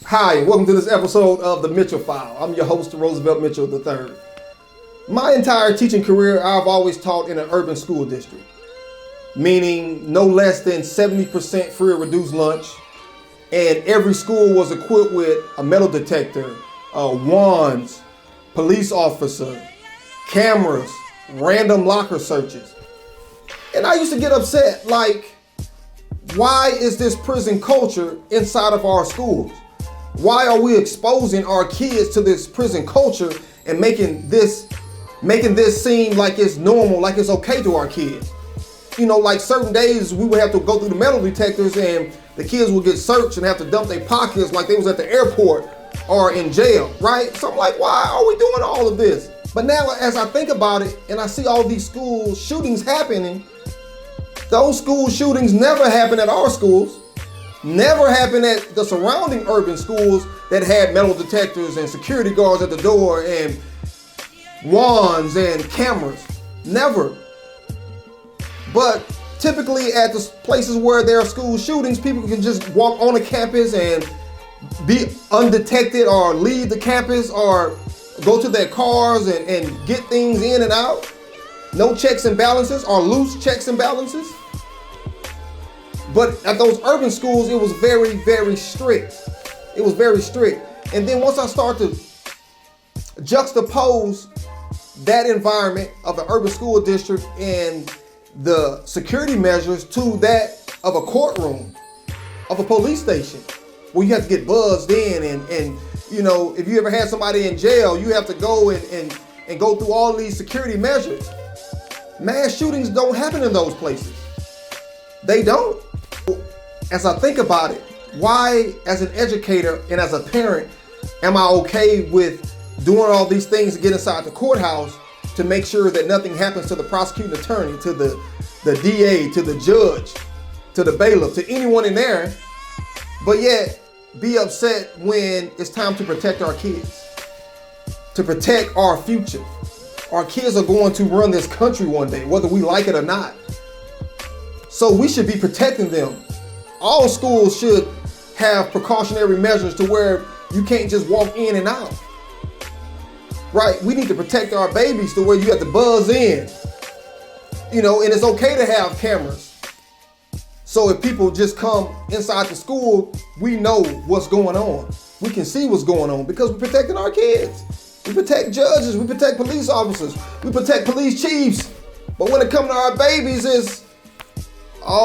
Hi, and welcome to this episode of The Mitchell File. I'm your host, Roosevelt Mitchell III. My entire teaching career, I've always taught in an urban school district, meaning no less than 70% free or reduced lunch, and every school was equipped with a metal detector, wands, police officer, cameras, random locker searches. And I used to get upset, like, why is this prison culture inside of our schools? Why are we exposing our kids to this prison culture and making this seem like it's normal, like it's okay to our kids? You know, like certain days we would have to go through the metal detectors and the kids would get searched and have to dump their pockets like they was at the airport or in jail, right? So I'm like, why are we doing all of this? But now as I think about it and I see all these school shootings happening, those school shootings never happen at our schools. Never happened at the surrounding urban schools that had metal detectors and security guards at the door and wands and cameras. Never. But typically at the places where there are school shootings, people can just walk on the campus and be undetected or leave the campus or go to their cars and get things in and out. No checks and balances or loose checks and balances. But at those urban schools, it was very, very strict. It was very strict. And then once I start to juxtapose that environment of an urban school district and the security measures to that of a courtroom, of a police station, where you have to get buzzed in and you know, if you ever had somebody in jail, you have to go and go through all these security measures. Mass shootings don't happen in those places. They don't. As I think about it, why as an educator and as a parent am I okay with doing all these things to get inside the courthouse to make sure that nothing happens to the prosecuting attorney, to the DA, to the judge, to the bailiff, to anyone in there, but yet be upset when it's time to protect our kids, to protect our future. Our kids are going to run this country one day, whether we like it or not. So we should be protecting them. All schools should have precautionary measures to where you can't just walk in and out. Right? We need to protect our babies to where you have to buzz in. You know, and it's okay to have cameras. So if people just come inside the school, we know what's going on. We can see what's going on because we're protecting our kids. We protect judges, we protect police officers, we protect police chiefs. But when it comes to our babies,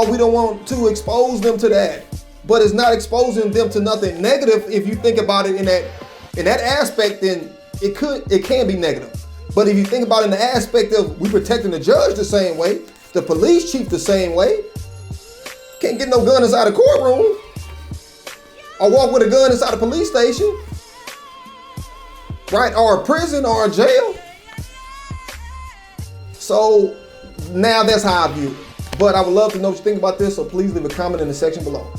we don't want to expose them to that. But it's not exposing them to nothing negative. If you think about it in that aspect, then it can be negative. But if you think about it in the aspect of we protecting the judge the same way, the police chief the same way, can't get no gun inside a courtroom or walk with a gun inside a police station, right? Or a prison or a jail. So now that's how I view it. But I would love to know what you think about this, so please leave a comment in the section below.